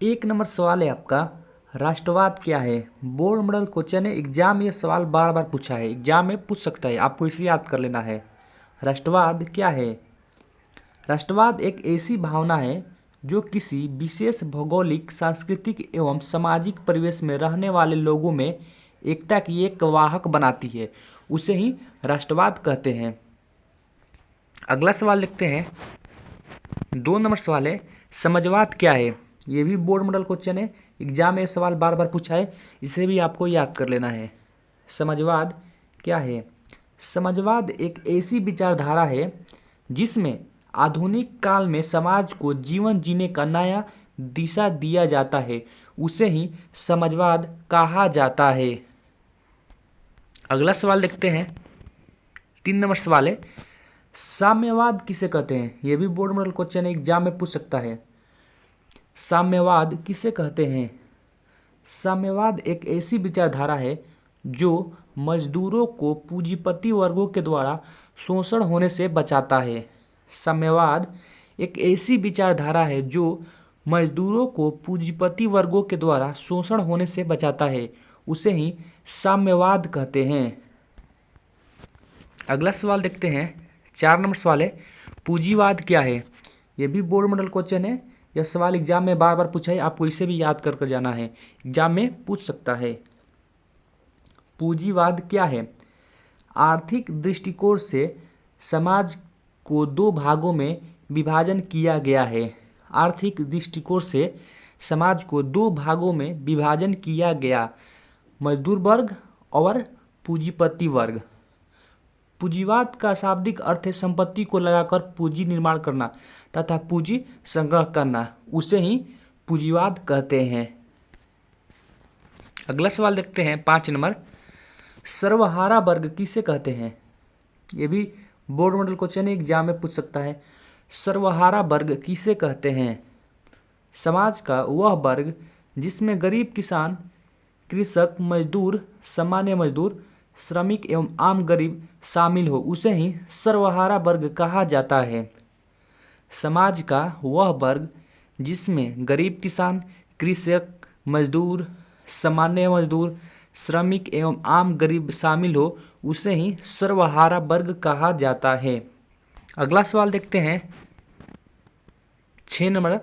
एक नंबर सवाल है आपका, राष्ट्रवाद क्या है। बोर्ड मॉडल क्वेश्चन है, एग्जाम में ये सवाल बार बार पूछा है, एग्जाम में पूछ सकता है, आपको इसे याद कर लेना है। राष्ट्रवाद क्या है। राष्ट्रवाद एक ऐसी भावना है जो किसी विशेष भौगोलिक, सांस्कृतिक एवं सामाजिक परिवेश में रहने वाले लोगों में एकता की एक वाहक बनाती है, उसे ही राष्ट्रवाद कहते हैं। अगला सवाल लिखते हैं, 2 नंबर सवाल है, समाजवाद क्या है। ये भी बोर्ड मॉडल क्वेश्चन है, एग्जाम में सवाल बार बार पूछा है, इसे भी आपको याद कर लेना है। समाजवाद क्या है। समाजवाद एक ऐसी विचारधारा है जिसमें आधुनिक काल में समाज को जीवन जीने का नया दिशा दिया जाता है, उसे ही समाजवाद कहा जाता है। अगला सवाल देखते हैं, 3 नंबर सवाल है, साम्यवाद किसे कहते हैं। यह भी बोर्ड मॉडल क्वेश्चन है, एग्जाम में पूछ सकता है। साम्यवाद किसे कहते हैं। साम्यवाद एक ऐसी विचारधारा है जो मजदूरों को पूंजीपति वर्गों के द्वारा शोषण होने से बचाता है। साम्यवाद एक ऐसी विचारधारा है जो मजदूरों को पूंजीपति वर्गों के द्वारा शोषण होने से बचाता है, उसे ही साम्यवाद कहते हैं। अगला सवाल देखते हैं, 4 नंबर सवाल है, पूंजीवाद क्या है। यह भी बोर्ड मॉडल क्वेश्चन है, यह सवाल एग्जाम में बार बार पूछा है, आपको इसे भी याद कर जाना है, एग्जाम में पूछ सकता है। पूंजीवाद क्या है। आर्थिक दृष्टिकोण से समाज को 2 भागों में विभाजन किया गया है। आर्थिक दृष्टिकोण से समाज को 2 भागों में विभाजन किया गया, मजदूर वर्ग और पूंजीपति वर्ग। पूंजीवाद का शाब्दिक अर्थ है संपत्ति को लगाकर पूंजी निर्माण करना तथा पूंजी संग्रह करना, उसे ही पूंजीवाद कहते हैं। अगला सवाल देखते हैं, 5 नंबर, सर्वहारा वर्ग किसे कहते हैं। यह भी बोर्ड मॉडल क्वेश्चन एग्जाम में पूछ सकता है। सर्वहारा वर्ग किसे कहते हैं। समाज का वह वर्ग जिसमें गरीब किसान, कृषक, मजदूर, सामान्य मजदूर, श्रमिक एवं आम गरीब शामिल हो, उसे ही सर्वहारा वर्ग कहा जाता है। समाज का वह वर्ग जिसमें गरीब किसान, कृषक, मजदूर, सामान्य मजदूर, श्रमिक एवं आम गरीब शामिल हो, उसे ही सर्वहारा वर्ग कहा जाता है। अगला सवाल देखते हैं, 6 नंबर,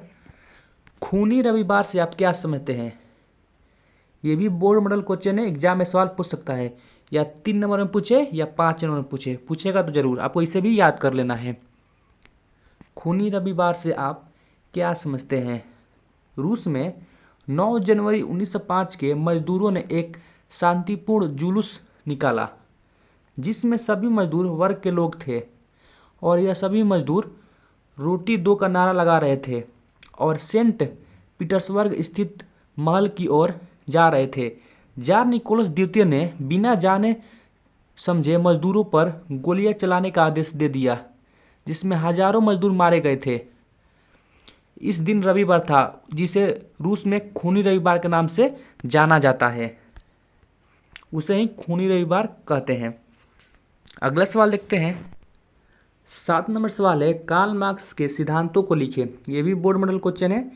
खूनी रविवार से आप क्या समझते हैं। ये भी बोर्ड मॉडल क्वेश्चन है, एग्जाम में सवाल पूछ सकता है, या 3 नंबर में पूछे या 5 नंबर में पूछे, पूछेगा तो जरूर, आपको इसे भी याद कर लेना है। खूनी रविवार से आप क्या समझते हैं। रूस में 9 जनवरी 1905 के मजदूरों ने एक शांतिपूर्ण जुलूस निकाला जिसमें सभी मजदूर वर्ग के लोग थे, और यह सभी मजदूर रोटी दो का नारा लगा रहे थे और सेंट पीटर्सबर्ग स्थित महल की ओर जा रहे थे। जार निकोलस द्वितीय ने बिना जाने समझे मजदूरों पर गोलियां चलाने का आदेश दे दिया, जिसमें हजारों मजदूर मारे गए थे। इस दिन रविवार था, जिसे रूस में खूनी रविवार के नाम से जाना जाता है, उसे ही खूनी रविवार कहते हैं। अगला सवाल देखते हैं, 7 नंबर सवाल है, कार्ल मार्क्स के सिद्धांतों को लिखे। ये भी बोर्ड मॉडल क्वेश्चन है,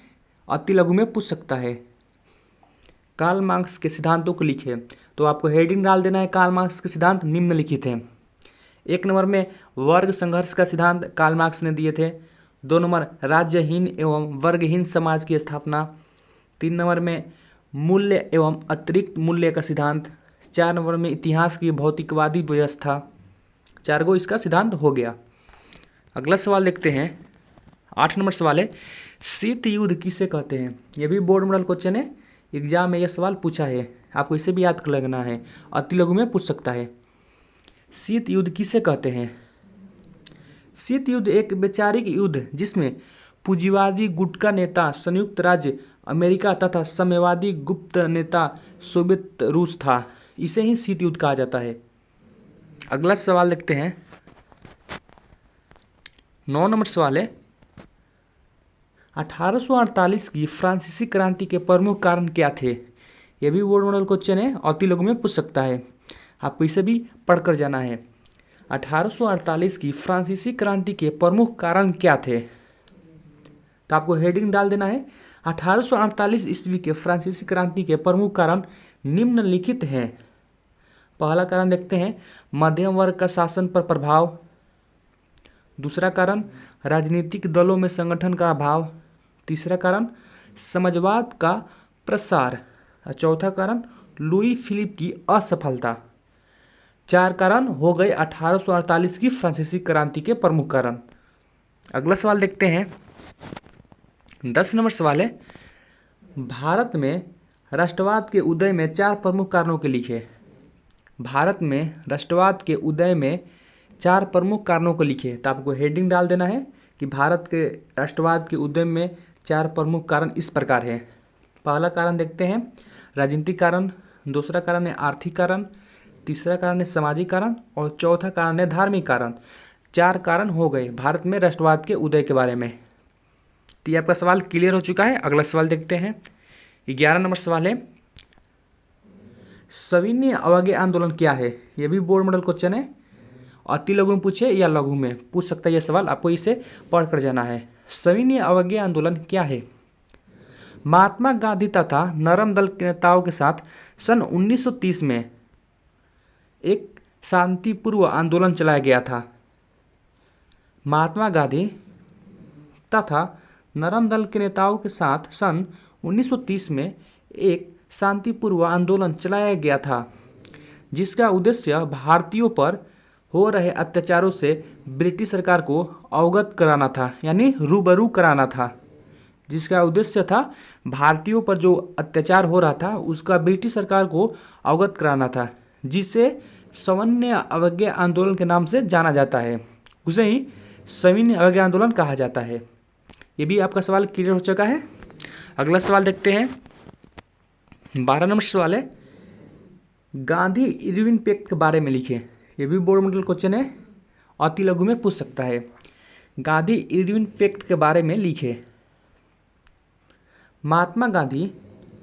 अति लघु में पूछ सकता है। कार्ल मार्क्स के सिद्धांतों को लिखे, तो आपको हेडिंग डाल देना है, कार्ल मार्क्स के सिद्धांत निम्नलिखित हैं। 1 नंबर में वर्ग संघर्ष का सिद्धांत कार्ल मार्क्स ने दिए थे। 2 नंबर, राज्यहीन एवं वर्गहीन समाज की स्थापना। 3 नंबर में मूल्य एवं अतिरिक्त मूल्य का सिद्धांत। 4 नंबर में इतिहास की भौतिकवादी व्यवस्था। 4 गो इसका सिद्धांत हो गया। अगला सवाल देखते हैं, 8 नंबर सवाल है, शीत युद्ध किसे कहते हैं। यह भी बोर्ड मॉडल क्वेश्चन है, एग्जाम में यह सवाल पूछा है, आपको इसे भी याद कर लेना है, अति लघु में पूछ सकता है। शीत युद्ध किसे कहते हैं। शीत युद्ध एक वैचारिक युद्ध जिसमें पूंजीवादी गुट का नेता संयुक्त राज्य अमेरिका तथा साम्यवादी गुप्त नेता सोवियत रूस था, इसे ही शीत युद्ध कहा जाता है। अगला सवाल देखते हैं, 9 नंबर सवाल है, 1848 की फ्रांसीसी क्रांति के प्रमुख कारण क्या थे। यह भी बोर्ड मॉडल क्वेश्चन है, अति लघु में पूछ सकता है, आपको इसे भी पढ़कर जाना है। 1848 की फ्रांसीसी क्रांति के प्रमुख कारण क्या थे। तो आपको हेडिंग डाल देना है 1848 ईस्वी के फ्रांसीसी क्रांति के प्रमुख कारण निम्नलिखित हैं। पहला कारण देखते हैं, मध्यम वर्ग का शासन पर प्रभाव। दूसरा कारण, राजनीतिक दलों में संगठन का अभाव। तीसरा कारण, समाजवाद का प्रसार। और चौथा कारण, लुई फिलिप की असफलता। 4 कारण हो गए 1848 की फ्रांसीसी क्रांति के प्रमुख कारण। अगला सवाल देखते हैं, 10 नंबर सवाल है, भारत में राष्ट्रवाद के उदय में 4 प्रमुख कारणों के लिखे। भारत में राष्ट्रवाद के उदय में 4 प्रमुख कारणों को लिखे। तो आपको हेडिंग डाल देना है कि भारत के राष्ट्रवाद के उदय में 4 प्रमुख कारण इस प्रकार हैं। पहला कारण देखते हैं, राजनीतिक कारण। दूसरा कारण है आर्थिक कारण। तीसरा कारण है सामाजिक कारण और चौथा कारण है धार्मिक कारण। 4 कारण हो गए भारत में राष्ट्रवाद के उदय के बारे में। तो ये आपका सवाल क्लियर हो चुका है। अगला सवाल देखते हैं, 11 नंबर सवाल है, सविनय अवज्ञा आंदोलन क्या है। ये भी बोर्ड मॉडल क्वेश्चन है। अति लघु में पूछे या लघु में पूछ सकता है ये सवाल, आपको इसे पढ़ कर जाना है। सविनय अवज्ञा आंदोलन क्या है। महात्मा गांधी तथा नरम दल के नेताओं के साथ सन 1930 में एक शांतिपूर्व आंदोलन चलाया गया था। महात्मा गांधी तथा नरम दल के नेताओं के साथ सन 1930 में एक शांतिपूर्व आंदोलन चलाया गया था, जिसका उद्देश्य भारतीयों पर हो रहे अत्याचारों से ब्रिटिश सरकार को अवगत कराना था, यानी रूबरू कराना था। जिसका उद्देश्य था भारतीयों पर जो अत्याचार हो रहा था उसका ब्रिटिश सरकार को अवगत कराना था, जिसे सविनय अवज्ञा आंदोलन के नाम से जाना जाता है। उसे ही सविनय अवज्ञा आंदोलन कहा जाता है। ये भी आपका सवाल क्लियर हो चुका है। अगला सवाल देखते हैं, 12 नंबर सवाल है, गांधी इरविन पैक्ट के बारे में लिखे। ये भी बोर्ड मॉडल क्वेश्चन है, अति लघु में पूछ सकता है। गांधी इरविन पैक्ट के बारे में लिखे। महात्मा गांधी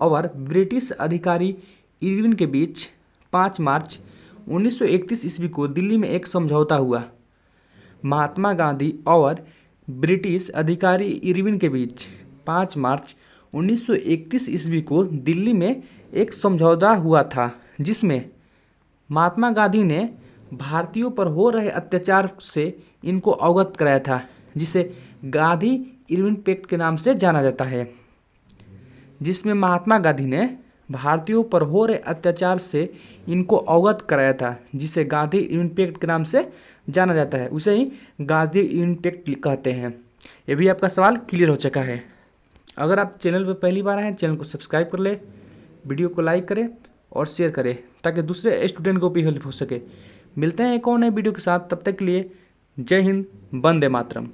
और ब्रिटिश अधिकारी इरविन के बीच 5 मार्च 1931 ईस्वी को दिल्ली में एक समझौता हुआ। महात्मा गांधी और ब्रिटिश अधिकारी इरविन के बीच 5 मार्च 1931 ईस्वी को दिल्ली में एक समझौता हुआ था, जिसमें महात्मा गांधी ने भारतीयों पर हो रहे अत्याचार से इनको अवगत कराया था, जिसे गांधी इरविन पैक्ट के नाम से जाना जाता है। जिसमें महात्मा गांधी ने भारतीयों पर हो रहे अत्याचार से इनको अवगत कराया था, जिसे गांधी इरविन पैक्ट के नाम से जाना जाता है। उसे ही गांधी इरविन पैक्ट कहते हैं। ये भी आपका सवाल क्लियर हो चुका है। अगर आप चैनल पर पहली बार आए हैं, चैनल को सब्सक्राइब कर ले, वीडियो को लाइक करें और शेयर करें, ताकि दूसरे स्टूडेंट को भी हेल्प हो सके। मिलते हैं एक और नए वीडियो के साथ, तब तक के लिए जय हिंद, वंदे मातरम।